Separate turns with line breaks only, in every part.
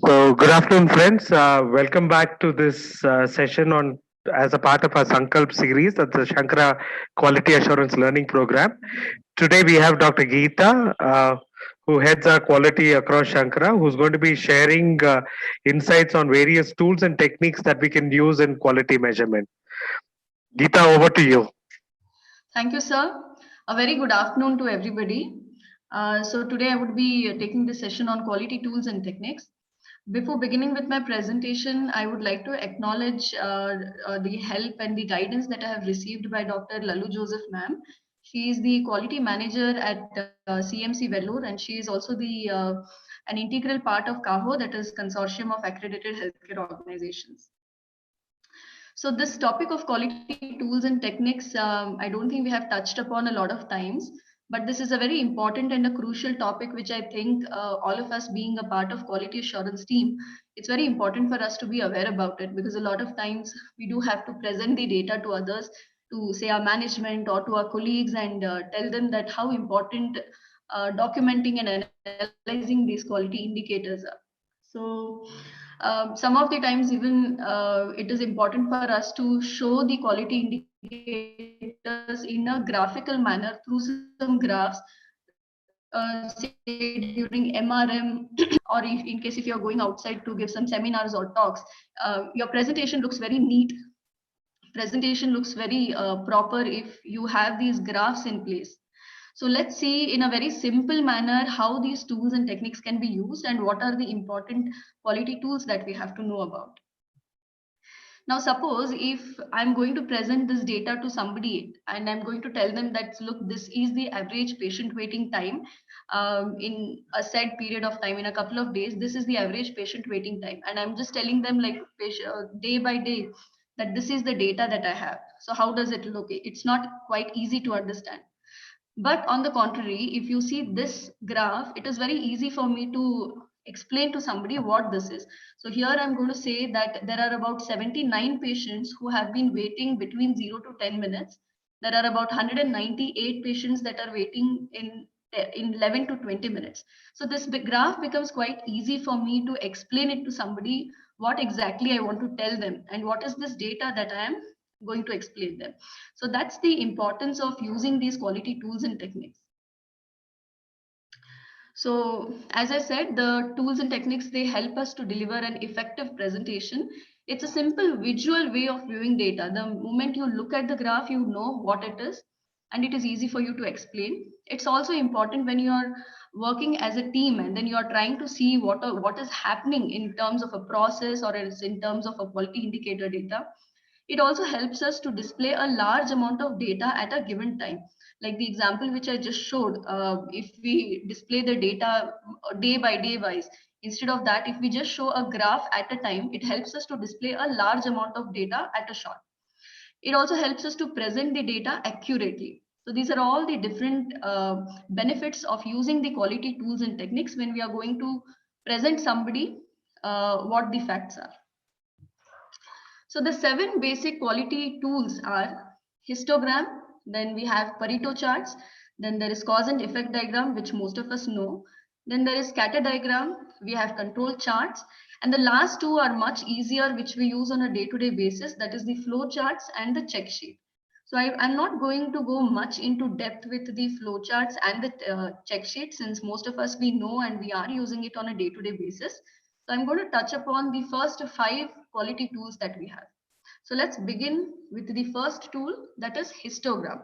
So, good afternoon, friends. Welcome back to this session on as a part of our SanQALP series, that's the Shankara Quality Assurance Learning Program. Today, we have Dr. Geeta, who heads our quality across Shankara, who's going to be sharing insights on various tools and techniques that we can use in quality measurement. Geeta, over to you.
Thank you, sir. A very good afternoon to everybody. So today I would be taking this session on quality tools and techniques. Before beginning with my presentation, I would like to acknowledge the help and the guidance that I have received by Dr. Lalu Joseph ma'am. She is the quality manager at CMC Vellore, and she is also the an integral part of CAHO, that is Consortium of Accredited Healthcare Organizations. So this topic of quality tools and techniques, I don't think we have touched upon a lot of times, but this is a very important and a crucial topic, which I think all of us being a part of quality assurance team, it's very important for us to be aware about it, because a lot of times we do have to present the data to others, to say our management or to our colleagues, and tell them that how important documenting and analyzing these quality indicators are. So some of the times even it is important for us to show the quality indicators in a graphical manner through some graphs, say during MRM, or if, in case if you're going outside to give some seminars or talks, your presentation looks very neat. Presentation looks very proper if you have these graphs in place. So let's see in a very simple manner how these tools and techniques can be used and what are the important quality tools that we have to know about. Now, suppose if I'm going to present this data to somebody and I'm going to tell them that, look, this is the average patient waiting time in a said period of time, in a couple of days, this is the average patient waiting time. And I'm just telling them like day by day that this is the data that I have. So how does it look? It's not quite easy to understand. But on the contrary, if you see this graph, it is very easy for me to explain to somebody what this is. So here I'm going to say that there are about 79 patients who have been waiting between 0 to 10 minutes. There are about 198 patients that are waiting in 11 to 20 minutes. So this graph becomes quite easy for me to explain it to somebody what exactly I want to tell them and what is this data that I am going to explain them. So that's the importance of using these quality tools and techniques. So as I said, the tools and techniques, they help us to deliver an effective presentation. It's a simple visual way of viewing data. The moment you look at the graph, you know what it is, and it is easy for you to explain. It's also important when you are working as a team and then you are trying to see what is happening in terms of a process or else in terms of a quality indicator data. It also helps us to display a large amount of data at a given time. Like the example which I just showed, if we display the data day by day wise, instead of that, if we just show a graph at a time, it helps us to display a large amount of data at a shot. It also helps us to present the data accurately. So these are all the different benefits of using the quality tools and techniques when we are going to present somebody what the facts are. So the 7 basic quality tools are histogram, then we have Pareto charts, then there is cause and effect diagram, which most of us know. Then there is scatter diagram, we have control charts, and the last two are much easier, which we use on a day-to-day basis, that is the flow charts and the check sheet. So I'm not going to go much into depth with the flow charts and the check sheet, since most of us we know and we are using it on a day-to-day basis. So I'm going to touch upon the first 5 quality tools that we have. So let's begin with the first tool, that is histogram.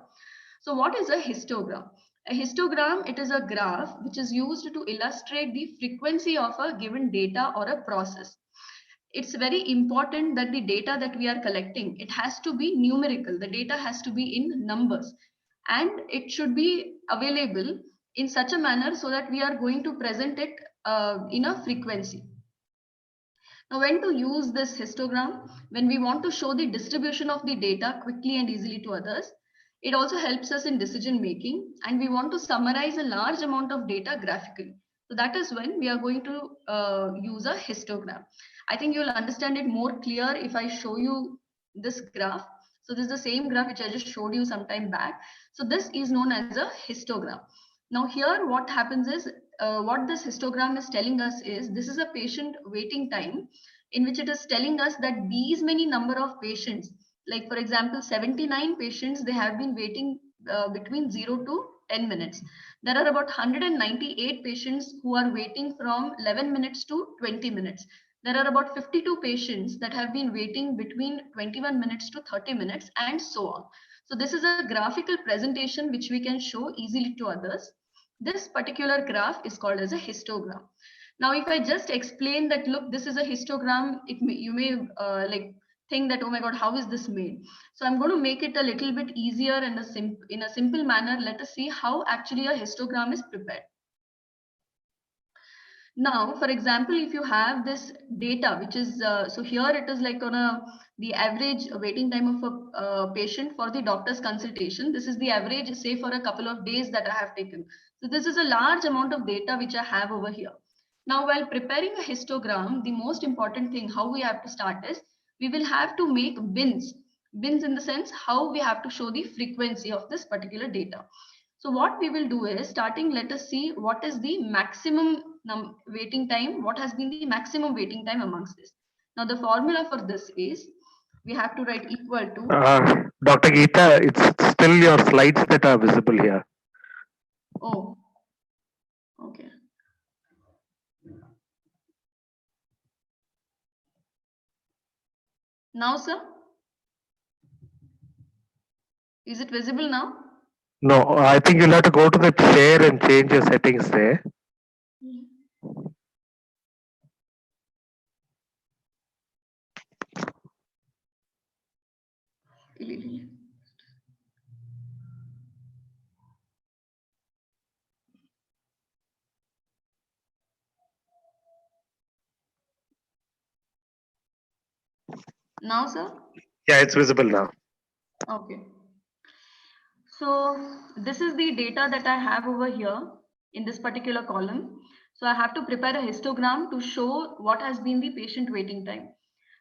So what is a histogram? A histogram, it is a graph which is used to illustrate the frequency of a given data or a process. It's very important that the data that we are collecting, it has to be numerical. The data has to be in numbers and it should be available in such a manner so that we are going to present it in a frequency. Now, when to use this histogram? When we want to show the distribution of the data quickly and easily to others. It also helps us in decision making, and we want to summarize a large amount of data graphically. So that is when we are going to use a histogram. I think you'll understand it more clear if I show you this graph. So this is the same graph which I just showed you some time back. So this is known as a histogram. Now here what happens is, what this histogram is telling us is, this is a patient waiting time in which it is telling us that these many number of patients, like for example 79 patients, they have been waiting between 0 to 10 minutes. There are about 198 patients who are waiting from 11 minutes to 20 minutes. There are about 52 patients that have been waiting between 21 minutes to 30 minutes, and so on. So this is a graphical presentation which we can show easily to others. This particular graph is called as a histogram. Now, if I just explain that, look, this is a histogram, you may like think that, oh my God, how is this made? So I'm going to make it a little bit easier and in a simple manner. Let us see how actually a histogram is prepared. Now, for example, if you have this data, which is, so here it is like on the average waiting time of a patient for the doctor's consultation. This is the average, say, for a couple of days that I have taken. So this is a large amount of data which I have over here. Now, while preparing a histogram, the most important thing, how we have to start is, we will have to make bins. Bins in the sense, how we have to show the frequency of this particular data. So what we will do is, starting, let us see what is the maximum waiting time, what has been the maximum waiting time amongst this. Now the formula for this is, we have to write equal to.
Dr. Geeta, it's still your slides that are visible here.
Oh, okay. Now, sir, is it visible now?
No, I think you'll have to go to the share and change your settings there. Now, sir? Yeah, it's visible now.
Okay. So this is the data that I have over here in this particular column. So I have to prepare a histogram to show what has been the patient waiting time.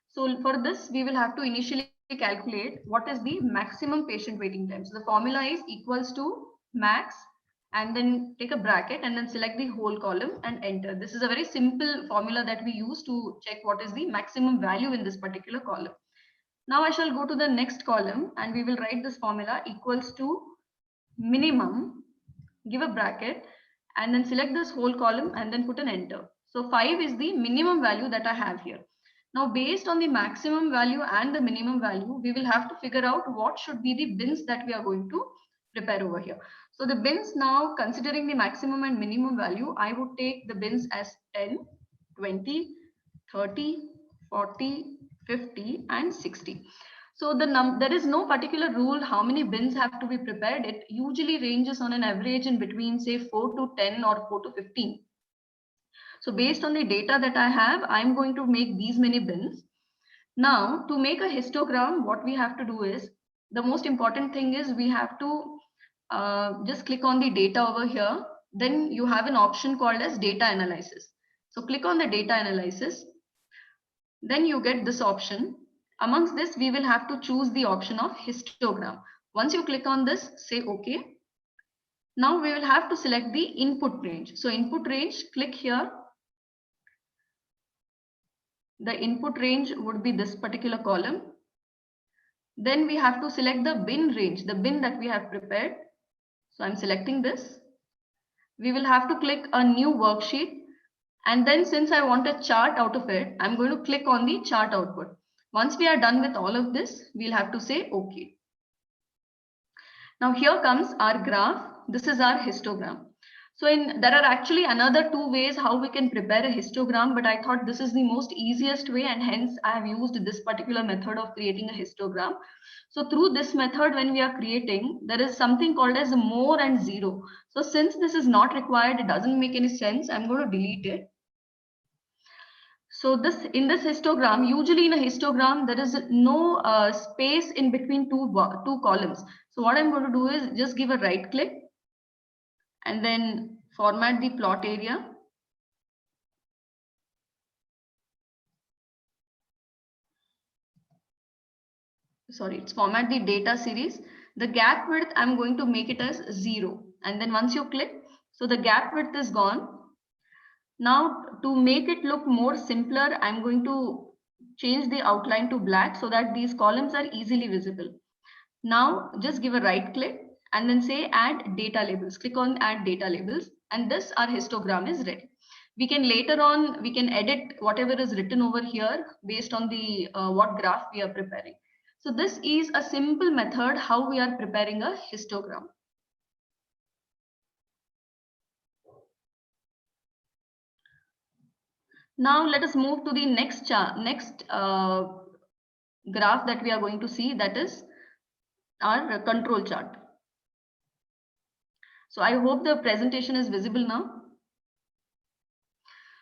So for this, we will have to initially calculate what is the maximum patient waiting time. So the formula is equals to max, and then take a bracket and then select the whole column and enter. This is a very simple formula that we use to check what is the maximum value in this particular column. Now I shall go to the next column and we will write this formula equals to minimum, give a bracket, and then select this whole column and then put an enter. So 5 is the minimum value that I have here. Now, based on the maximum value and the minimum value, we will have to figure out what should be the bins that we are going to prepare over here. So the bins, now considering the maximum and minimum value, I would take the bins as 10, 20, 30, 40, 50, and 60. So there is no particular rule how many bins have to be prepared. It usually ranges on an average in between, say, 4 to 10 or 4 to 15. So based on the data that I have, I'm going to make these many bins. Now, to make a histogram, what we have to do is, the most important thing is we have to just click on the data over here. Then you have an option called as data analysis. So click on the data analysis. Then you get this option. Amongst this, we will have to choose the option of histogram. Once you click on this, say OK. Now we will have to select the input range. So input range, click here. The input range would be this particular column. Then we have to select the bin range, the bin that we have prepared. So I'm selecting this. We will have to click a new worksheet. And then since I want a chart out of it, I'm going to click on the chart output. Once we are done with all of this, we'll have to say OK. Now here comes our graph. This is our histogram. So there are actually another 2 ways how we can prepare a histogram, but I thought this is the most easiest way, and hence I have used this particular method of creating a histogram. So through this method, when we are creating, there is something called as more and zero. So since this is not required, it doesn't make any sense. I'm going to delete it. So in this histogram, usually in a histogram, there is no space in between two columns. So what I'm going to do is just give a right click and then format the plot area. Sorry, it's format the data series. The gap width, I'm going to make it as 0. And then once you click, so the gap width is gone. Now to make it look more simpler, I'm going to change the outline to black so that these columns are easily visible. Now just give a right click and then say add data labels. Click on add data labels and this our histogram is ready. We can later on, we can edit whatever is written over here based on the what graph we are preparing. So this is a simple method how we are preparing a histogram. Now let us move to the next graph that we are going to see, that is our control chart. So I hope the presentation is visible now.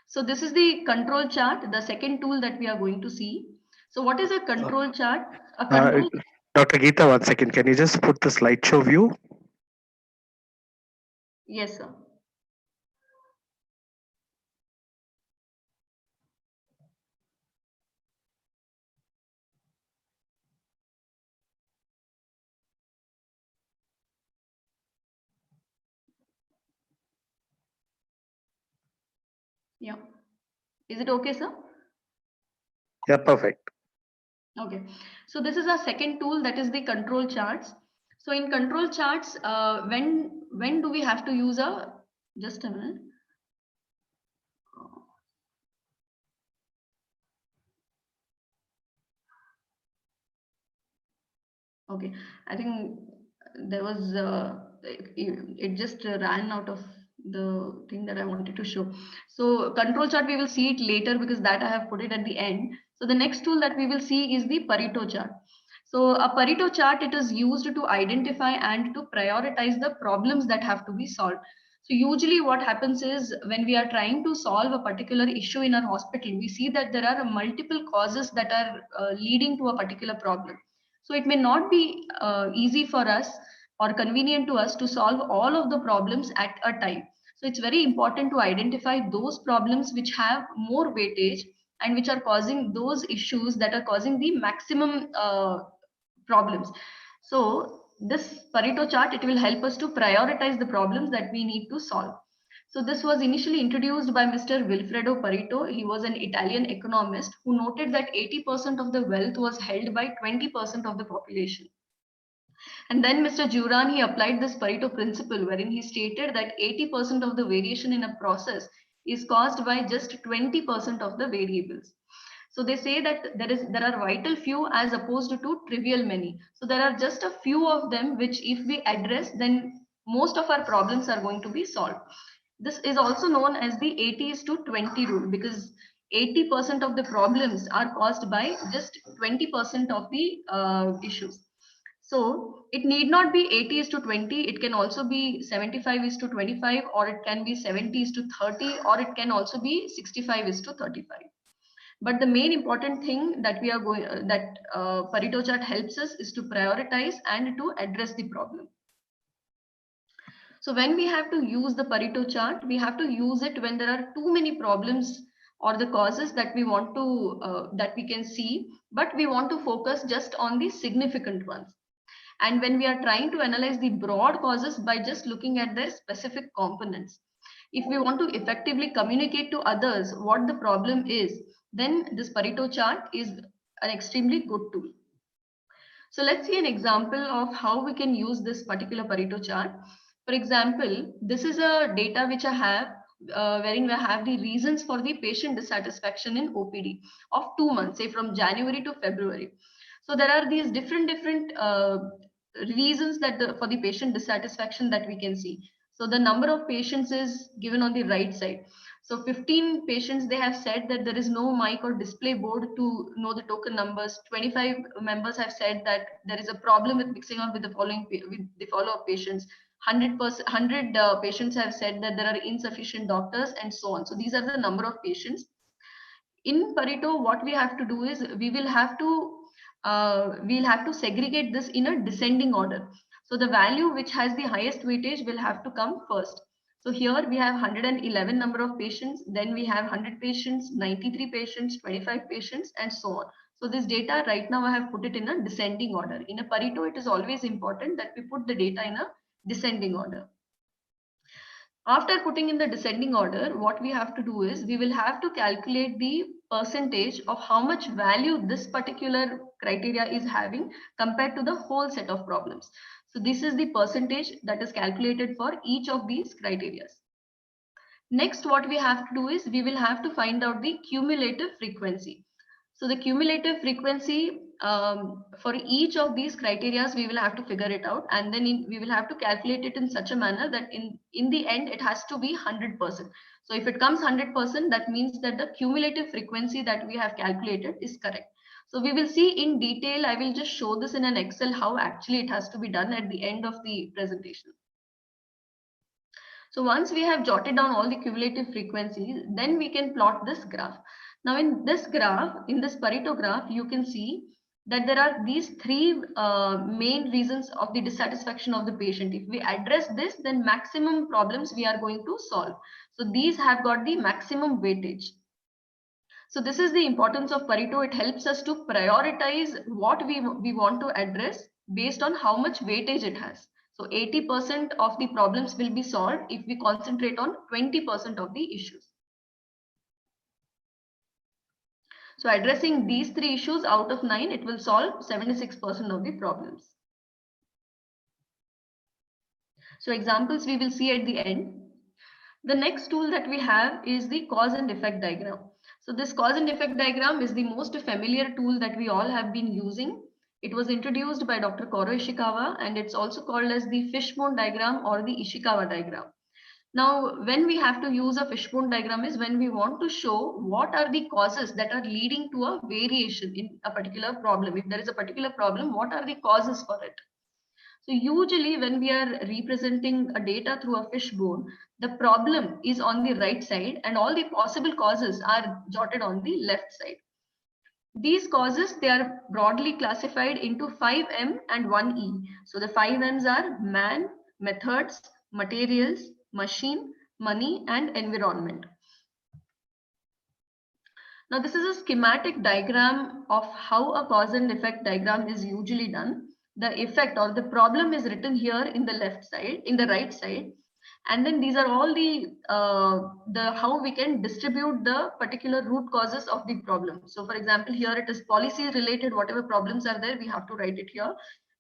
So this is the control chart, the second tool that we are going to see. So what is a control chart? A control.
Dr. Geeta, 1 second. Can you just put the slideshow view?
Yes, sir. Yeah. Is it okay, sir?
Yeah, perfect.
Okay. So this is our second tool, that is the control charts. So in control charts, when do we have to use a, just a minute. Okay, I think there was it just ran out of the thing that I wanted to show. So control chart, we will see it later because that I have put it at the end. So the next tool that we will see is the Pareto chart. So a Pareto chart, it is used to identify and to prioritize the problems that have to be solved. So usually what happens is when we are trying to solve a particular issue in our hospital, we see that there are multiple causes that are leading to a particular problem. So it may not be easy for us or convenient to us to solve all of the problems at a time. So it's very important to identify those problems which have more weightage and which are causing those issues that are causing the maximum problems. So this Pareto chart, it will help us to prioritize the problems that we need to solve. So this was initially introduced by Mr. Wilfredo Pareto. He was an Italian economist who noted that 80% of the wealth was held by 20% of the population. And then Mr. Juran, he applied this Pareto principle wherein he stated that 80% of the variation in a process is caused by just 20% of the variables. So they say that there are vital few as opposed to trivial many. So there are just a few of them which if we address, then most of our problems are going to be solved. This is also known as the 80:20 rule because 80% of the problems are caused by just 20% of the issues. So it need not be 80:20. It can also be 75:25, or it can be 70:30, or it can also be 65:35. But the main important thing that we are going that Pareto chart helps us is to prioritize and to address the problem. So when we have to use the Pareto chart, we have to use it when there are too many problems or the causes that we want to that we can see, but we want to focus just on the significant ones. And when we are trying to analyze the broad causes by just looking at their specific components. If we want to effectively communicate to others what the problem is, then this Pareto chart is an extremely good tool. So let's see an example of how we can use this particular Pareto chart. For example, this is a data which I have wherein we have the reasons for the patient dissatisfaction in OPD of 2 months, say from January to February. So there are these different reasons that for the patient dissatisfaction that we can see. So the number of patients is given on the right side. So 15 patients, they have said that there is no mic or display board to know the token numbers. 25 members have said that there is a problem with mixing up with the follow-up patients. 100 patients have said that there are insufficient doctors and so on. So these are the number of patients. In Pareto, what we have to do is we'll have to segregate this in a descending order. So the value which has the highest weightage will have to come first. So here we have 111 number of patients, then we have 100 patients, 93 patients, 25 patients, and so on. So this data right now I have put it in a descending order. In a Pareto, it is always important that we put the data in a descending order. After putting in the descending order, what we have to do is we will have to calculate the percentage of how much value this particular criteria is having compared to the whole set of problems. So this is the percentage that is calculated for each of these criteria. Next, what we have to do is we will have to find out the cumulative frequency. So the cumulative frequency for each of these criteria, we will have to figure it out, and then we will have to calculate it in such a manner that in the end it has to be 100%. So if it comes 100%, that means that the cumulative frequency that we have calculated is correct. So we will see in detail. I will just show this in an Excel how actually it has to be done at the end of the presentation. So once we have jotted down all the cumulative frequencies, then we can plot this graph. Now in this graph, in this Pareto graph, you can see that there are these three main reasons of the dissatisfaction of the patient. If we address this, then maximum problems we are going to solve. So these have got the maximum weightage. So this is the importance of Pareto. It helps us to prioritize what we want to address based on how much weightage it has. So 80% of the problems will be solved if we concentrate on 20% of the issues. So addressing these 3 issues out of 9, it will solve 76% of the problems. So examples we will see at the end. The next tool that we have is the cause and effect diagram. So this cause and effect diagram is the most familiar tool that we all have been using. It was introduced by Dr. Koro Ishikawa, and it's also called as the fishbone diagram or the Ishikawa diagram. Now, when we have to use a fishbone diagram is when we want to show what are the causes that are leading to a variation in a particular problem. If there is a particular problem, what are the causes for it? So usually when we are representing a data through a fishbone, the problem is on the right side and all the possible causes are jotted on the left side. These causes, they are broadly classified into 5M and 1E. So the 5Ms are man, methods, materials, machine, money, and environment. Now this is a schematic diagram of how a cause and effect diagram is usually done. The effect or the problem is written here in the left side, in the right side. And then these are all the how we can distribute the particular root causes of the problem. So for example, here it is policy related, whatever problems are there, we have to write it here.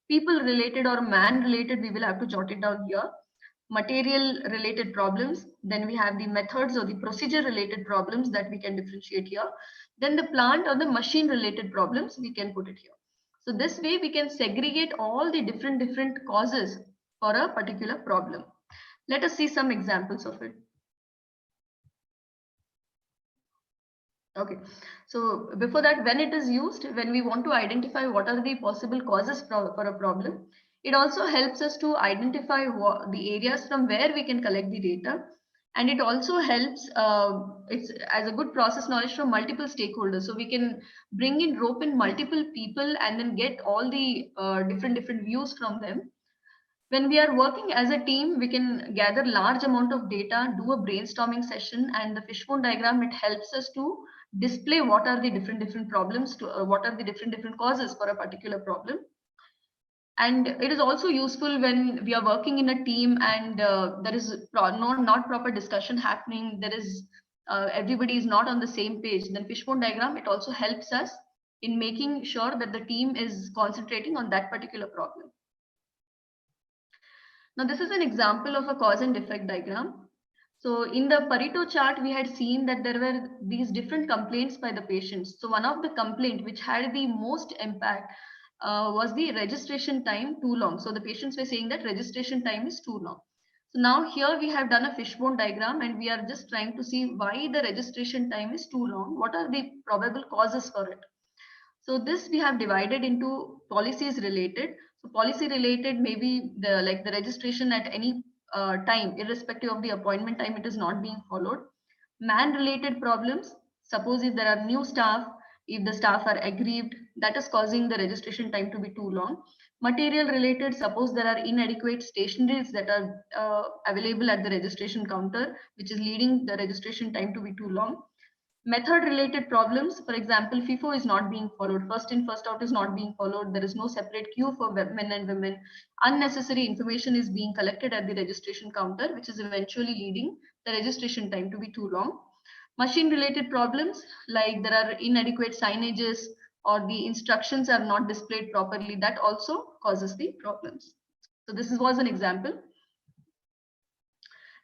People related or man related, we will have to jot it down here. Material related problems, then we have the methods or the procedure related problems that we can differentiate here. Then the plant or the machine related problems, we can put it here. So this way we can segregate all the different causes for a particular problem. Let us see some examples of it. Okay, so before that, when it is used, when we want to identify what are the possible causes for a problem, it also helps us to identify the areas from where we can collect the data. And it also helps, it's as a good process knowledge from multiple stakeholders. So we can rope in multiple people and then get all the different views from them. When we are working as a team, we can gather large amount of data, do a brainstorming session, and the fishbone diagram, it helps us to display what are the different problems, what are the different causes for a particular problem. And it is also useful when we are working in a team and there is not proper discussion happening, there is everybody is not on the same page. Then fishbone diagram, it also helps us in making sure that the team is concentrating on that particular problem. Now, this is an example of a cause and effect diagram. So in the Pareto chart, we had seen that there were these different complaints by the patients. So one of the complaints which had the most impact was the registration time too long. So the patients were saying that registration time is too long. So now here we have done a fishbone diagram and we are just trying to see why the registration time is too long. What are the probable causes for it? So this we have divided into policies related. So policy related, maybe the registration at any time, irrespective of the appointment time, it is not being followed. Man related problems, Suppose if there are new staff, if the staff are aggrieved, that is causing the registration time to be too long. Material related, suppose there are inadequate stationaries that are available at the registration counter, which is leading the registration time to be too long. Method related problems, for example, FIFO is not being followed, first in first out is not being followed, there is no separate queue for men and women, unnecessary information is being collected at the registration counter, which is eventually leading the registration time to be too long. Machine related problems, like there are inadequate signages or the instructions are not displayed properly, that also causes the problems. So this was an example.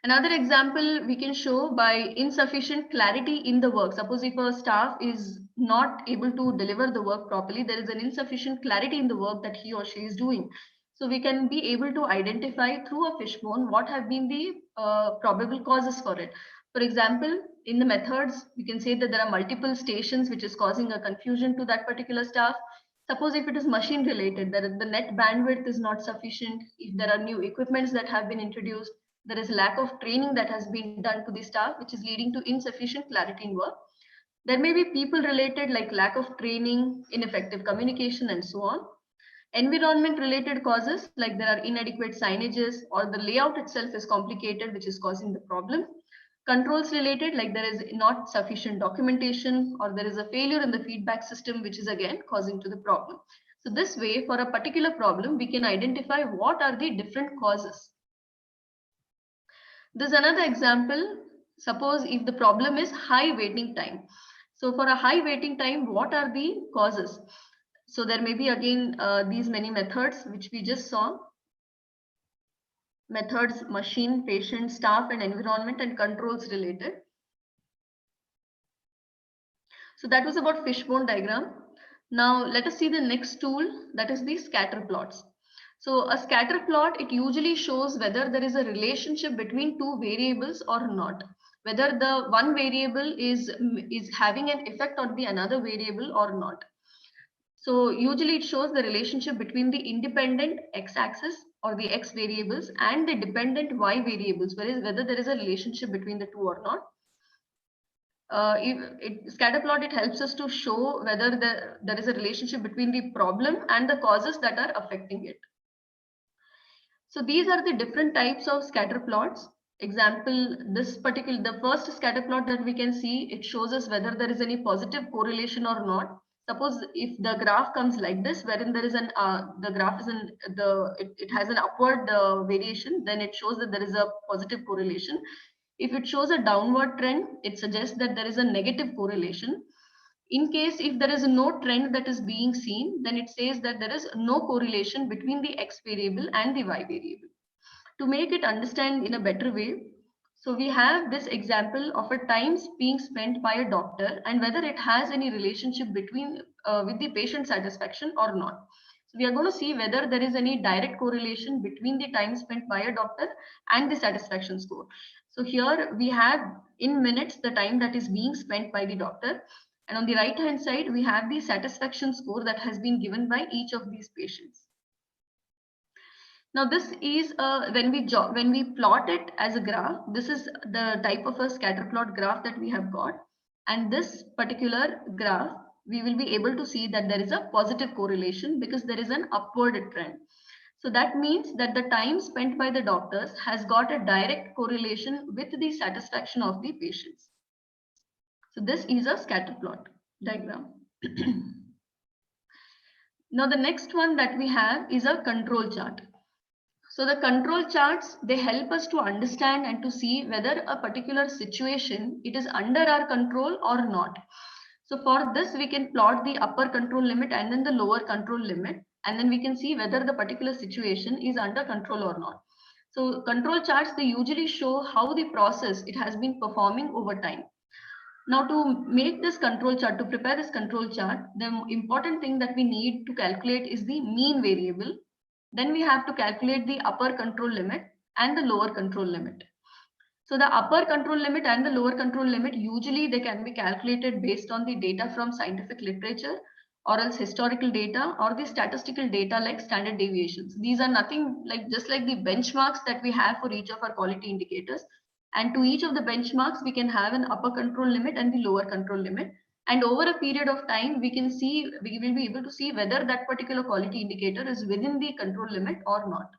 Another example we can show by insufficient clarity in the work. Suppose if a staff is not able to deliver the work properly, there is an insufficient clarity in the work that he or she is doing. So we can be able to identify through a fishbone what have been the probable causes for it. For example, in the methods, we can say that there are multiple stations which is causing a confusion to that particular staff. Suppose if it is machine related, that the net bandwidth is not sufficient, if there are new equipments that have been introduced, there is lack of training that has been done to the staff, which is leading to insufficient clarity in work. There may be people related, like lack of training, ineffective communication, and so on. Environment related causes, like there are inadequate signages or the layout itself is complicated, which is causing the problem. Controls related, like there is not sufficient documentation or there is a failure in the feedback system, which is again causing to the problem. So this way, for a particular problem, we can identify what are the different causes. There's another example. Suppose if the problem is high waiting time. So for a high waiting time, what are the causes? So there may be again these many methods which we just saw. Methods, machine, patient, staff, and environment and controls related. So that was about fishbone diagram. Now let us see the next tool, that is the scatter plots. So a scatter plot, it usually shows whether there is a relationship between two variables or not, whether the one variable is having an effect on the another variable or not. So usually it shows the relationship between the independent x-axis or the x variables and the dependent y variables, whether there is a relationship between the two or not. Scatter plot, it helps us to show whether there is a relationship between the problem and the causes that are affecting it. So these are the different types of scatter plots. Example, the first scatter plot that we can see, it shows us whether there is any positive correlation or not. Suppose if the graph comes like this, wherein there is the graph is it has an upward variation, then it shows that there is a positive correlation. If it shows a downward trend, it suggests that there is a negative correlation. In case if there is no trend that is being seen, then it says that there is no correlation between the x variable and the y variable. To make it understand in a better way, so we have this example of a time being spent by a doctor and whether it has any relationship between with the patient satisfaction or not. So we are going to see whether there is any direct correlation between the time spent by a doctor and the satisfaction score. So here we have in minutes the time that is being spent by the doctor. And on the right hand side, we have the satisfaction score that has been given by each of these patients. Now this is when we plot it as a graph, this is the type of a scatter plot graph that we have got. And this particular graph, we will be able to see that there is a positive correlation because there is an upward trend. So that means that the time spent by the doctors has got a direct correlation with the satisfaction of the patients. So this is a scatter plot diagram. Now the next one that we have is a control chart. So the control charts, they help us to understand and to see whether a particular situation, it is under our control or not. So for this, we can plot the upper control limit and then the lower control limit, and then we can see whether the particular situation is under control or not. So control charts, they usually show how the process, it has been performing over time. Now to make this control chart, to prepare this control chart, the important thing that we need to calculate is the mean variable. Then we have to calculate the upper control limit and the lower control limit. So the upper control limit and the lower control limit, usually they can be calculated based on the data from scientific literature or else historical data or the statistical data like standard deviations. These are nothing like just like the benchmarks that we have for each of our quality indicators. And to each of the benchmarks, we can have an upper control limit and the lower control limit. And over a period of time, we will be able to see whether that particular quality indicator is within the control limit or not.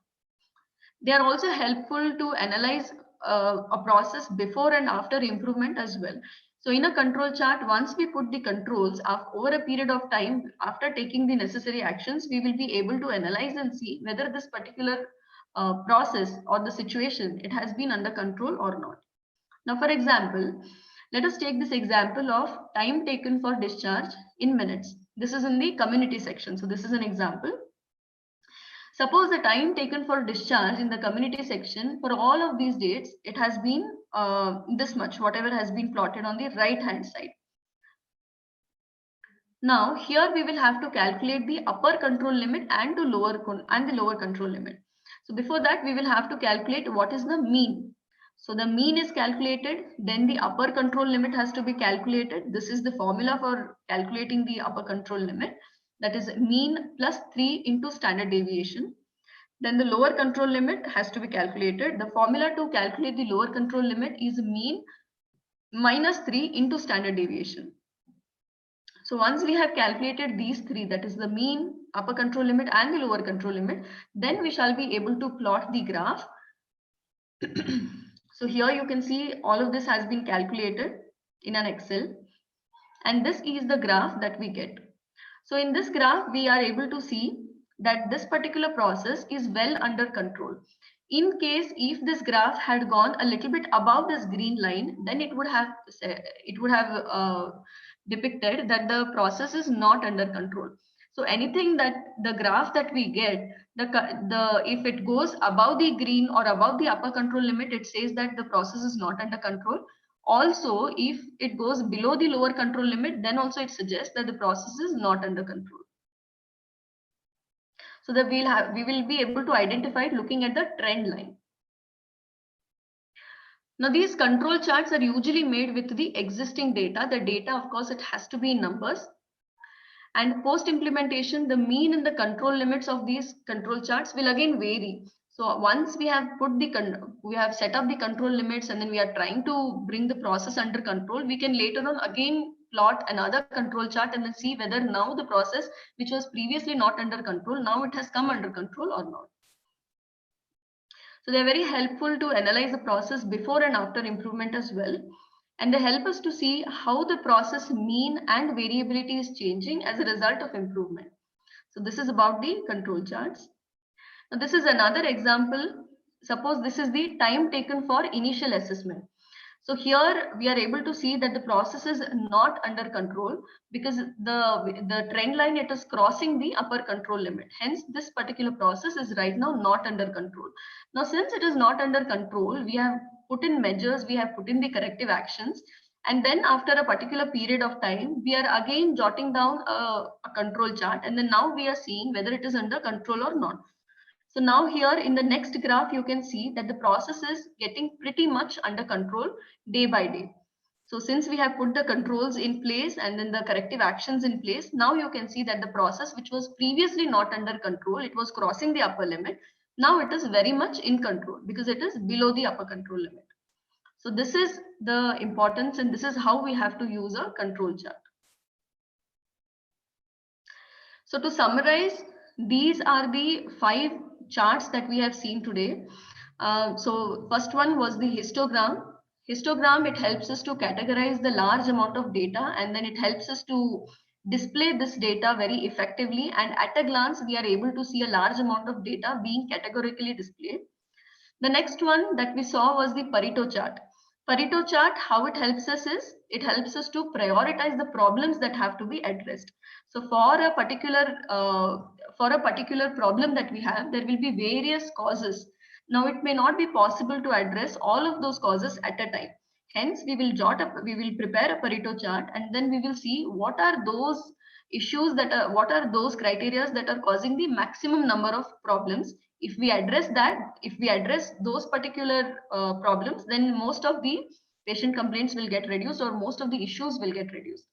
They are also helpful to analyze a process before and after improvement as well. So in a control chart, once we put the controls over a period of time, after taking the necessary actions, we will be able to analyze and see whether this particular process or the situation, it has been under control or not. Now, for example, let us take this example of time taken for discharge in minutes. This is in the community section. So this is an example. Suppose the time taken for discharge in the community section for all of these dates, it has been this much, whatever has been plotted on the right hand side. Now here we will have to calculate the upper control limit and the lower control limit. So before that, we will have to calculate what is the mean. So the mean is calculated, then the upper control limit has to be calculated. This is the formula for calculating the upper control limit. That is mean plus 3 into standard deviation. Then the lower control limit has to be calculated. The formula to calculate the lower control limit is mean minus 3 into standard deviation. So once we have calculated these three, that is the mean, upper control limit and the lower control limit, then we shall be able to plot the graph. So here you can see all of this has been calculated in an Excel. And this is the graph that we get. So in this graph, we are able to see that this particular process is well under control. In case if this graph had gone a little bit above this green line, then it would have depicted that the process is not under control. So anything that the graph that we get, if it goes above the green or above the upper control limit, it says that the process is not under control. Also, if it goes below the lower control limit, then also it suggests that the process is not under control. So that we will be able to identify it looking at the trend line. Now these control charts are usually made with the existing data. The data, of course, it has to be in numbers. And post implementation, the mean and the control limits of these control charts will again vary. So once we have set up the control limits and then we are trying to bring the process under control, we can later on again plot another control chart and then see whether now the process which was previously not under control, now it has come under control or not. So they're very helpful to analyze the process before and after improvement as well. And they help us to see how the process mean and variability is changing as a result of improvement. So this is about the control charts. Now this is another example. Suppose this is the time taken for initial assessment. So here we are able to see that the process is not under control because the trend line, it is crossing the upper control limit. Hence, this particular process is right now not under control. Now, since it is not under control, we have put in measures, we have put in the corrective actions. And then after a particular period of time, we are again jotting down a control chart. And then now we are seeing whether it is under control or not. So now here in the next graph, you can see that the process is getting pretty much under control day by day. So since we have put the controls in place and then the corrective actions in place, now you can see that the process which was previously not under control, it was crossing the upper limit. Now it is very much in control because it is below the upper control limit. So this is the importance and this is how we have to use a control chart. So to summarize, these are the 5 charts that we have seen today. So first one was the histogram. Histogram, it helps us to categorize the large amount of data and then it helps us to display this data very effectively, and at a glance we are able to see a large amount of data being categorically displayed. The next one that we saw was the Pareto chart. Pareto chart, how it helps us is, it helps us to prioritize the problems that have to be addressed. So for a particular problem that we have, there will be various causes. Now it may not be possible to address all of those causes at a time. Hence, we will prepare a Pareto chart and then we will see what are those issues what are those criteria that are causing the maximum number of problems. If we address those particular problems, then most of the patient complaints will get reduced or most of the issues will get reduced.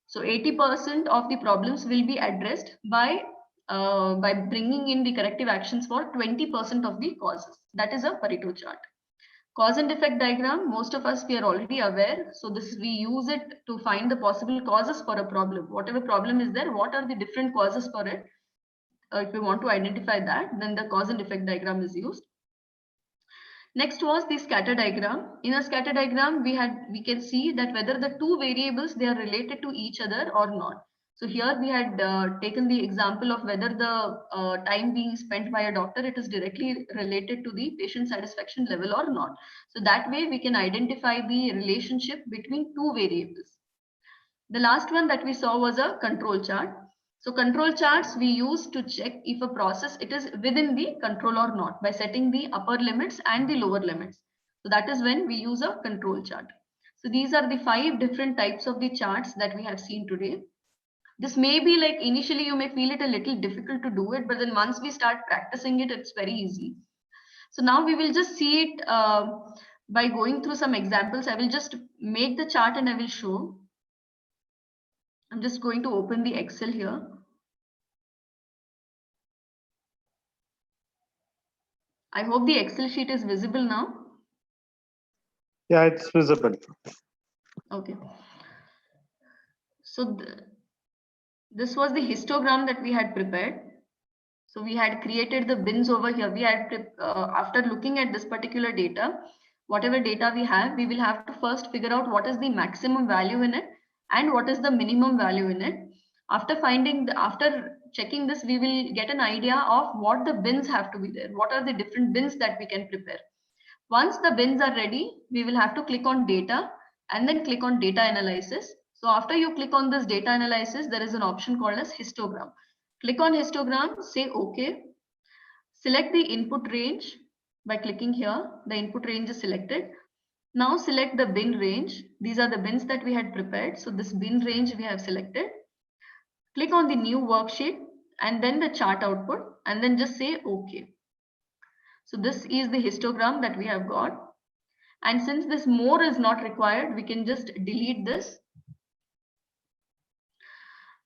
So 80% of the problems will be addressed by bringing in the corrective actions for 20% of the causes. That is a Pareto chart. Cause and effect diagram, most of us, we are already aware. So this, we use it to find the possible causes for a problem. Whatever problem is there, what are the different causes for it? If we want to identify that, then the cause and effect diagram is used. Next was the scatter diagram. In a scatter diagram, we can see that whether the two variables, they are related to each other or not. So here we had taken the example of whether the time being spent by a doctor, it is directly related to the patient satisfaction level or not. So that way we can identify the relationship between two variables. The last one that we saw was a control chart. So control charts we use to check if a process it is within the control or not by setting the upper limits and the lower limits. So that is when we use a control chart. So these are the 5 different types of the charts that we have seen today. This may be like initially you may feel it a little difficult to do it, but then once we start practicing it, it's very easy. So now we will just see it by going through some examples. I will just make the chart and I will show. I'm just going to open the Excel here. I hope the Excel sheet is visible now.
Yeah, it's visible.
Okay. So this was the histogram that we had prepared. So we had created the bins over here. We had, after looking at this particular data, whatever data we have, we will have to first figure out what is the maximum value in it and what is the minimum value in it. After checking this, we will get an idea of what the bins have to be there. What are the different bins that we can prepare? Once the bins are ready, we will have to click on data and then click on data analysis. So after you click on this data analysis, there is an option called as histogram. Click on histogram, say OK. Select the input range by clicking here. The input range is selected. Now select the bin range. These are the bins that we had prepared. So this bin range we have selected. Click on the new worksheet and then the chart output and then just say OK. So this is the histogram that we have got. And since this more is not required, we can just delete this.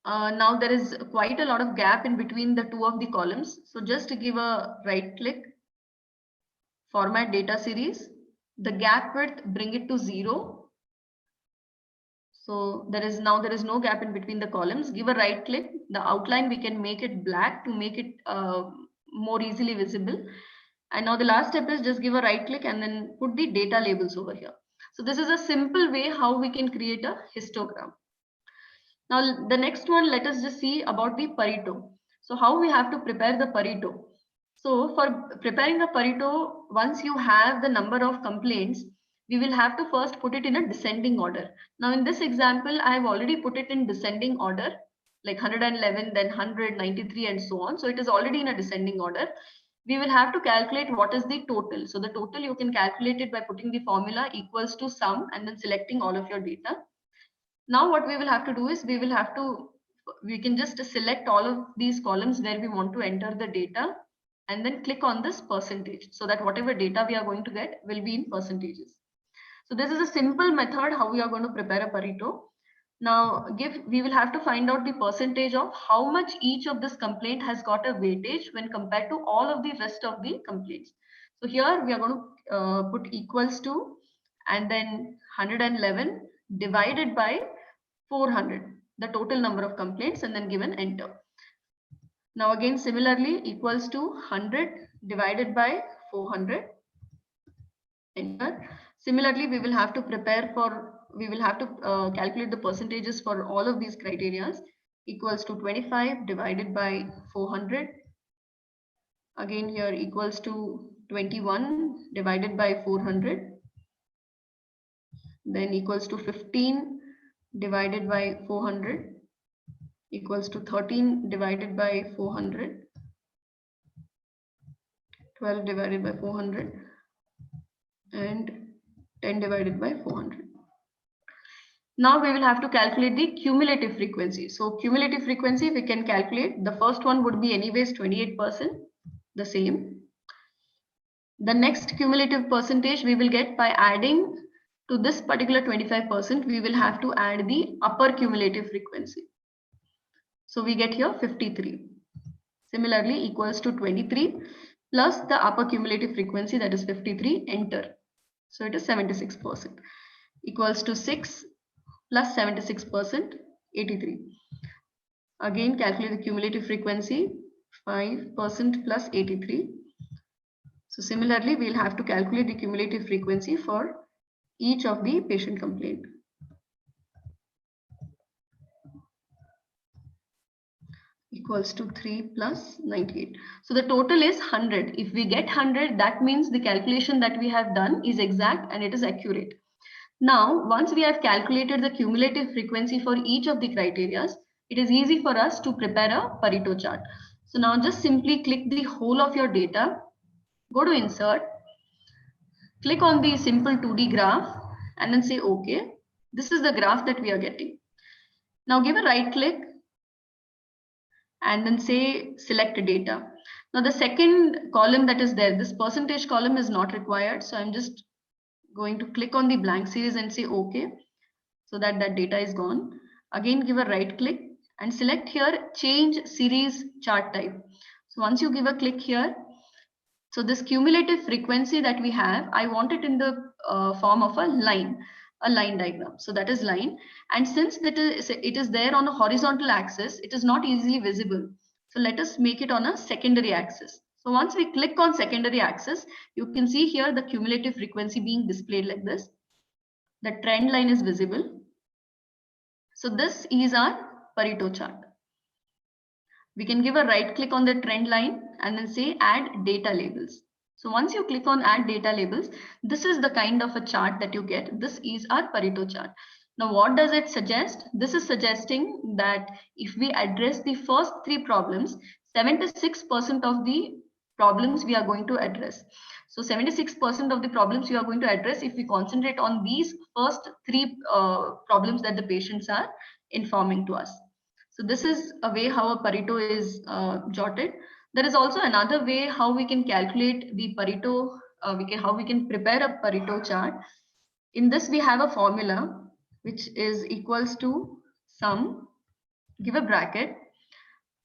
Now there is quite a lot of gap in between the two of the columns. So just to give a right click, format data series, the gap width, bring it to 0. So there is no gap in between the columns. Give a right click. The outline, we can make it black to make it more easily visible. And now the last step is just give a right click and then put the data labels over here. So this is a simple way how we can create a histogram. Now the next one, let us just see about the Pareto. So how we have to prepare the Pareto. So for preparing a Pareto, once you have the number of complaints, we will have to first put it in a descending order. Now in this example, I have already put it in descending order, like 111, then 100, 93 and so on. So it is already in a descending order. We will have to calculate what is the total. So the total you can calculate it by putting the formula equals to sum and then selecting all of your data. Now what we will have to do is we can just select all of these columns where we want to enter the data and then click on this percentage so that whatever data we are going to get will be in percentages. So this is a simple method how we are going to prepare a Pareto. Now we will have to find out the percentage of how much each of this complaint has got a weightage when compared to all of the rest of the complaints. So here we are going to put equals to and then 111 divided by 400, the total number of complaints, and then give an enter. Now again similarly equals to 100 divided by 400, enter. Similarly we will have to calculate the percentages for all of these criterias. Equals to 25 divided by 400, again here equals to 21 divided by 400, then equals to 15 divided by 400, equals to 13 divided by 400, 12 divided by 400, and 10 divided by 400. Now we will have to calculate the cumulative frequency. So cumulative frequency we can calculate. The first one would be anyways 28%, the same. The next cumulative percentage we will get by adding to this particular 25%, we will have to add the upper cumulative frequency. So we get here 53. Similarly equals to 23 plus the upper cumulative frequency, that is 53, enter. So it is 76%, equals to 6 plus 76%, 83. Again, calculate the cumulative frequency, 5% plus 83. So similarly, we'll have to calculate the cumulative frequency for each of the patient complaint. Equals to 3 plus 98. So the total is 100. If we get 100, that means the calculation that we have done is exact and it is accurate. Now, once we have calculated the cumulative frequency for each of the criteria, it is easy for us to prepare a Pareto chart. So now just simply click the whole of your data, go to insert, click on the simple 2D graph and then say OK. This is the graph that we are getting. Now give a right click and then say select data. Now the second column that is there, this percentage column is not required. So I'm just going to click on the blank series and say OK, so that that data is gone. Again, give a right click and select here change series chart type. So once you give a click here, so this cumulative frequency that we have, I want it in the form of a line diagram. So that is line. And since it is there on a horizontal axis, it is not easily visible. So let us make it on a secondary axis. So once we click on secondary axis, you can see here the cumulative frequency being displayed like this. The trend line is visible. So this is our Pareto chart. We can give a right click on the trend line and then say add data labels. So once you click on add data labels, this is the kind of a chart that you get. This is our Pareto chart. Now, what does it suggest? This is suggesting that if we address the first three problems, 76% of the problems we are going to address. So 76% of the problems we are going to address if we concentrate on these first three problems that the patients are informing to us. So this is a way how a Pareto is jotted. There is also another way how we can calculate the Pareto, how we can prepare a Pareto chart. In this, we have a formula which is equals to sum, give a bracket,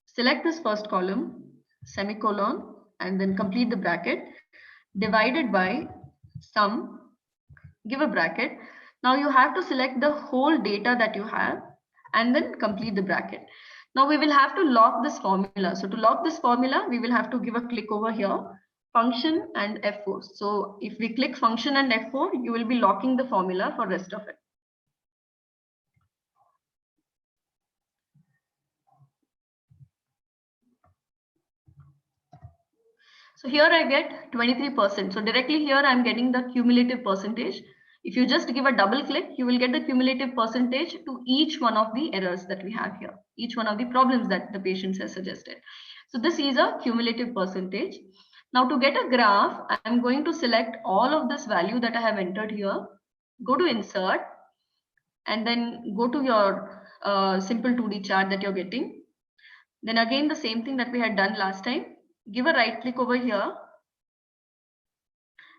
select this first column, semicolon, and then complete the bracket, divided by sum, give a bracket. Now you have to select the whole data that you have and then complete the bracket. Now we will have to lock this formula. So to lock this formula, we will have to give a click over here, function and F4. So if we click function and F4, you will be locking the formula for rest of it. So here I get 23%. So directly here I'm getting the cumulative percentage. If you just give a double click, you will get the cumulative percentage to each one of the errors that we have here, each one of the problems that the patient has suggested. So this is a cumulative percentage. Now to get a graph, I'm going to select all of this value that I have entered here, go to insert, and then go to your simple 2D chart that you're getting. Then again, the same thing that we had done last time. Give a right click over here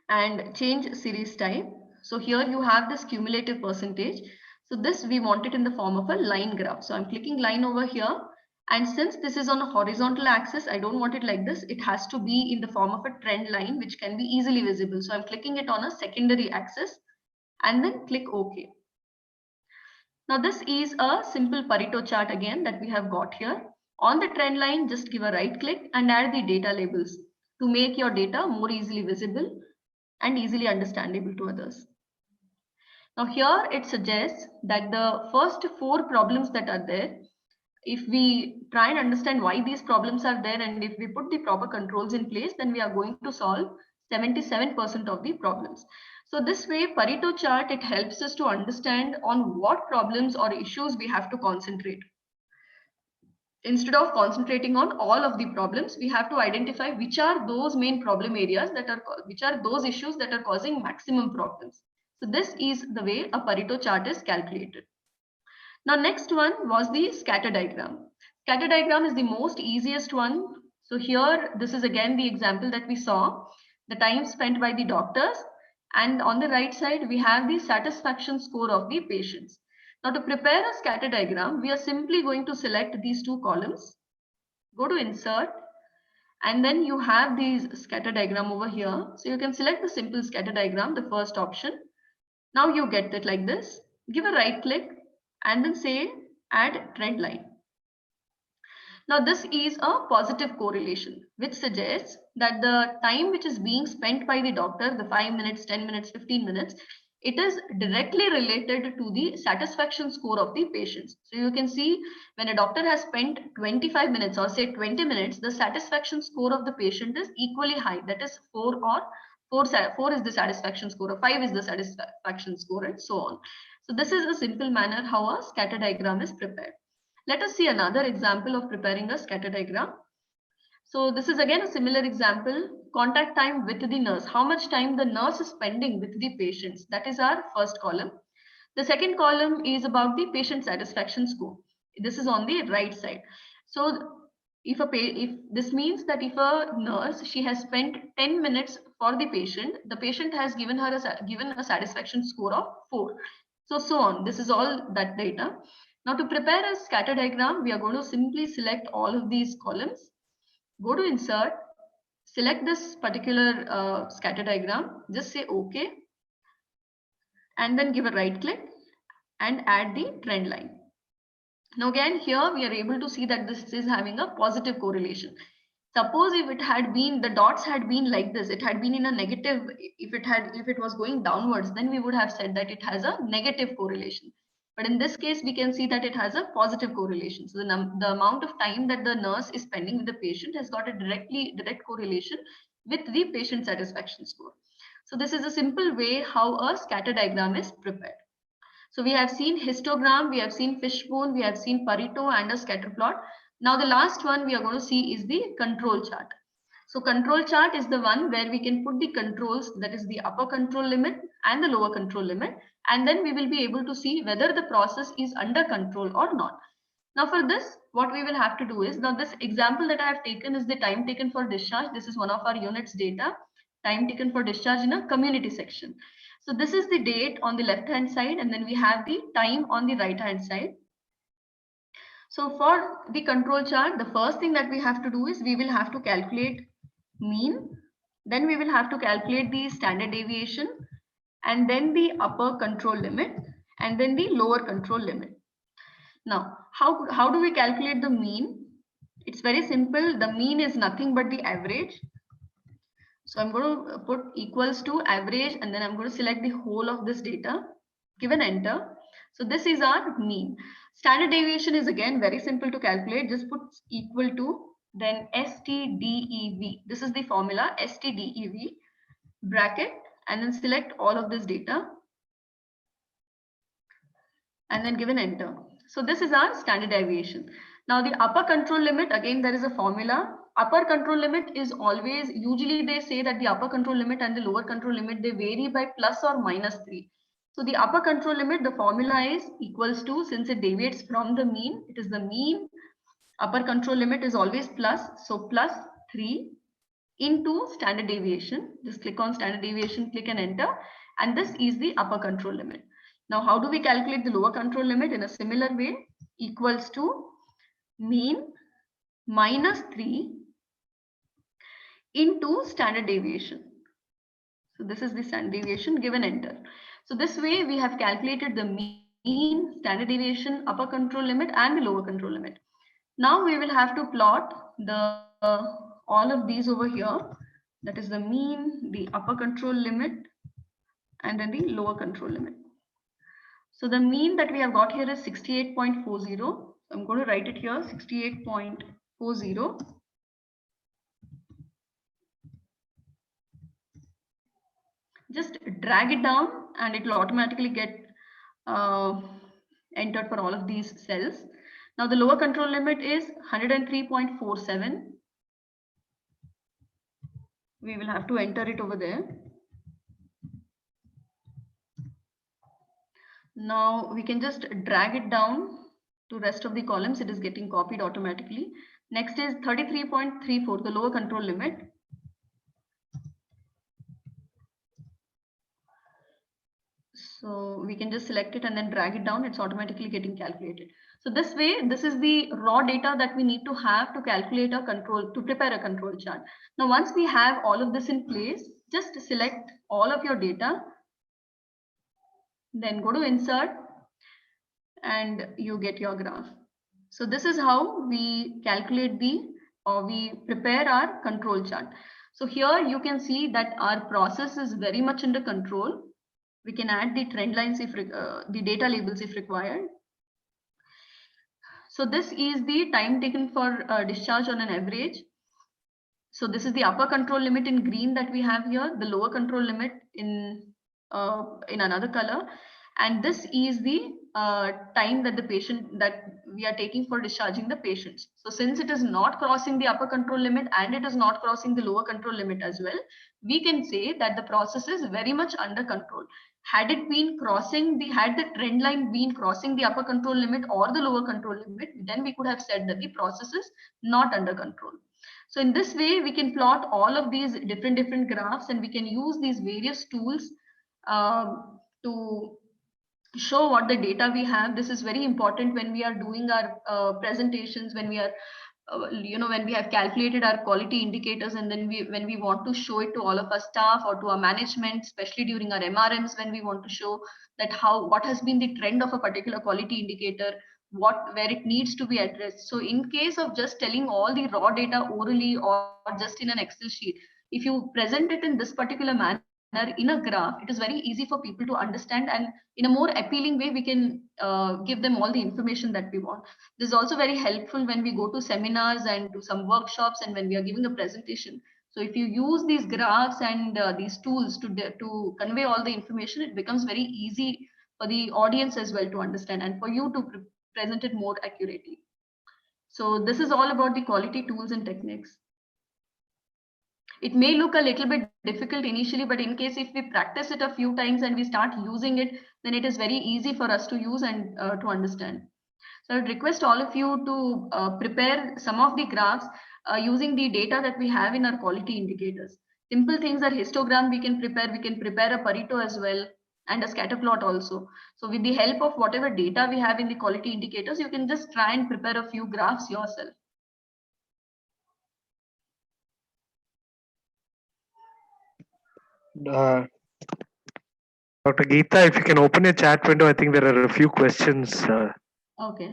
and change series type. So here you have this cumulative percentage. So this we want it in the form of a line graph. So I'm clicking line over here. And since this is on a horizontal axis, I don't want it like this. It has to be in the form of a trend line, which can be easily visible. So I'm clicking it on a secondary axis and then click OK. Now this is a simple Pareto chart again that we have got here. On the trend line, just give a right click and add the data labels to make your data more easily visible and easily understandable to others. Now here it suggests that the first four problems that are there, if we try and understand why these problems are there and if we put the proper controls in place, then we are going to solve 77% of the problems. So this way, Pareto chart, it helps us to understand on what problems or issues we have to concentrate. Instead of concentrating on all of the problems, we have to identify which are those main problem areas that are, which are those issues that are causing maximum problems. So this is the way a Pareto chart is calculated. Now next one was the scatter diagram. Scatter diagram is the most easiest one. So here, this is again the example that we saw, the time spent by the doctors. And on the right side, we have the satisfaction score of the patients. Now to prepare a scatter diagram, we are simply going to select these two columns, go to insert, And then you have these scatter diagram over here. So you can select the simple scatter diagram, the first option. Now you get it like this. Give a right click and then say add trend line. Now this is a positive correlation, which suggests that the time which is being spent by the doctor, the 5 minutes, 10 minutes, 15 minutes, it is directly related to the satisfaction score of the patients. So you can see when a doctor has spent 25 minutes or say 20 minutes, the satisfaction score of the patient is equally high. That is 4 or 4 is the satisfaction score, or 5 is the satisfaction score, and so on. So this is a simple manner how a scatter diagram is prepared. Let us see another example of preparing a scatter diagram. So this is again a similar example. Contact time with the nurse. How much time the nurse is spending with the patients. That is our first column. The second column is about the patient satisfaction score. This is on the right side. So if this means that if a nurse, she has spent 10 minutes for the patient has given her given a satisfaction score of 4. So on. This is all that data. Now to prepare a scatter diagram, we are going to simply select all of these columns. Go to insert, select this particular scatter diagram, just say OK, and then give a right click and add the trend line. Now again, here we are able to see that this is having a positive correlation. Suppose if it had been, the dots had been like this, it had been in a negative, if it was going downwards, then we would have said that it has a negative correlation. But in this case, we can see that it has a positive correlation. So the amount of time that the nurse is spending with the patient has got a direct correlation with the patient satisfaction score. So this is a simple way how a scatter diagram is prepared. So we have seen histogram, we have seen fishbone, we have seen Pareto and a scatter plot. Now the last one we are going to see is the control chart. So control chart is the one where we can put the controls, that is the upper control limit and the lower control limit, and then we will be able to see whether the process is under control or not. Now for this, what we will have to do is, now this example that I have taken is the time taken for discharge. This is one of our units data, time taken for discharge in a community section. So this is the date on the left hand side, and then we have the time on the right hand side. So for the control chart, the first thing that we have to do is we will have to calculate mean, then we will have to calculate the standard deviation, and then the upper control limit, and then the lower control limit. Now, how do we calculate the mean? It's very simple. The mean is nothing but the average. So I'm going to put equals to average, and then I'm going to select the whole of this data, give an enter. So this is our mean. Standard deviation is again very simple to calculate. Just put equal to, then STDEV. This is the formula, STDEV, bracket, and then select all of this data, and then give an enter. So this is our standard deviation. Now the upper control limit, again there is a formula. Upper control limit is always, usually they say that the upper control limit and the lower control limit, they vary by plus or minus 3. So the upper control limit, the formula is equals to, since it deviates from the mean, it is the mean. Upper control limit is always plus, so plus 3 into standard deviation. Just click on standard deviation, click and enter, and this is the upper control limit. Now how do we calculate the lower control limit? In a similar way, equals to mean minus 3 into standard deviation. So this is the standard deviation, given enter. So this way we have calculated the mean, standard deviation, upper control limit and the lower control limit. Now we will have to plot the all of these over here. That is the mean, the upper control limit, and then the lower control limit. So the mean that we have got here is 68.40. So I'm going to write it here, 68.40. Just drag it down and it will automatically get entered for all of these cells. Now the lower control limit is 103.47. We will have to enter it over there. Now we can just drag it down to rest of the columns. It is getting copied automatically. Next is 33.34, the lower control limit. So we can just select it and then drag it down. It's automatically getting calculated. So this way, this is the raw data that we need to have to calculate a control, to prepare a control chart. Now, once we have all of this in place, just select all of your data, then go to insert and you get your graph. So this is how we calculate we prepare our control chart. So here you can see that our process is very much under control. We can add the trend lines if the data labels if required. So this is the time taken for discharge on an average. So this is the upper control limit in green that we have here, the lower control limit in another color, and this is the time that we are taking for discharging the patients. So since it is not crossing the upper control limit and it is not crossing the lower control limit as well, we can say that the process is very much under control. Had the trend line been crossing the upper control limit or the lower control limit, then we could have said that the process is not under control. So in this way, we can plot all of these different graphs, and we can use these various tools to show what the data we have. This is very important when we are doing our presentations, when we are when we have calculated our quality indicators, and then when we want to show it to all of our staff or to our management, especially during our MRMs, when we want to show that what has been the trend of a particular quality indicator, where it needs to be addressed. So in case of just telling all the raw data orally or just in an Excel sheet, if you present it in this particular manner in a graph, it is very easy for people to understand, and in a more appealing way we can give them all the information that we want. This is also very helpful when we go to seminars and to some workshops and when we are giving a presentation. So if you use these graphs and these tools to convey all the information, it becomes very easy for the audience as well to understand, and for you to present it more accurately. So this is all about the quality tools and techniques. It may look a little bit difficult initially, but in case if we practice it a few times and we start using it, then it is very easy for us to use and to understand. So I would request all of you to prepare some of the graphs using the data that we have in our quality indicators. Simple things are histogram we can prepare. We can prepare a Pareto as well, and a scatter plot also. So with the help of whatever data we have in the quality indicators, you can just try and prepare a few graphs yourself.
Dr. Geeta, if you can open your chat window, I think there are a few questions.
Okay.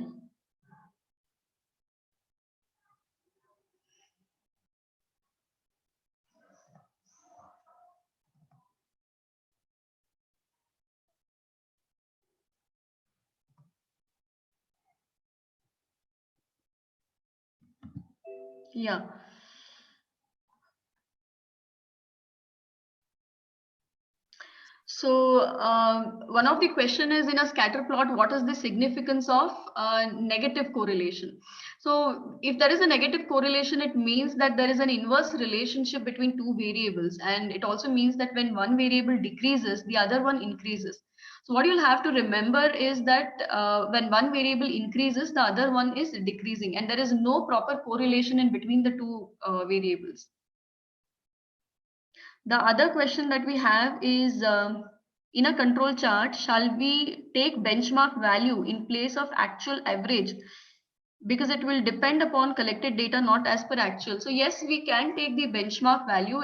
Yeah. So one of the question is, in a scatter plot, what is the significance of negative correlation? So if there is a negative correlation, it means that there is an inverse relationship between two variables. And it also means that when one variable decreases, the other one increases. So what you'll have to remember is that when one variable increases, the other one is decreasing, and there is no proper correlation in between the two variables. The other question that we have is, in a control chart, shall we take benchmark value in place of actual average? Because it will depend upon collected data, not as per actual. So yes, we can take the benchmark value.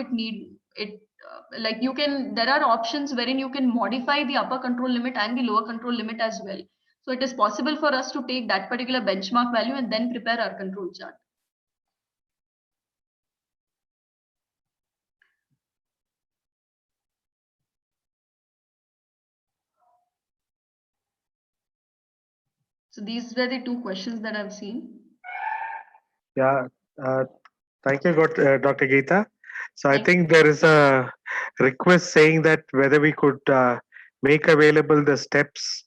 There are options wherein you can modify the upper control limit and the lower control limit as well. So it is possible for us to take that particular benchmark value and then prepare our control chart. So these were the two questions that I've seen.
Yeah, thank you, Dr. Geeta. So I think there is a request saying that whether we could make available the steps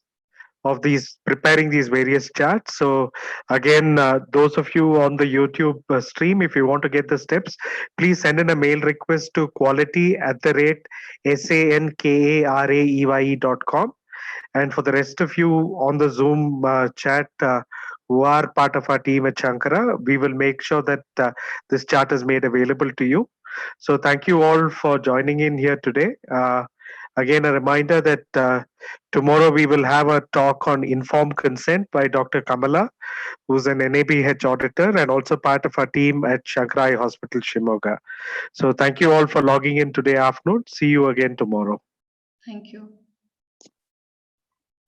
of these preparing these various charts. So again, those of you on the YouTube stream, if you want to get the steps, please send in a mail request to quality@sankaraeye.com. And for the rest of you on the Zoom chat who are part of our team at Shankara, we will make sure that this chart is made available to you. So thank you all for joining in here today. Again, a reminder that tomorrow we will have a talk on informed consent by Dr. Kamala, who's an NABH auditor and also part of our team at Shankara Hospital, Shimoga. So thank you all for logging in today afternoon. See you again tomorrow.
Thank you.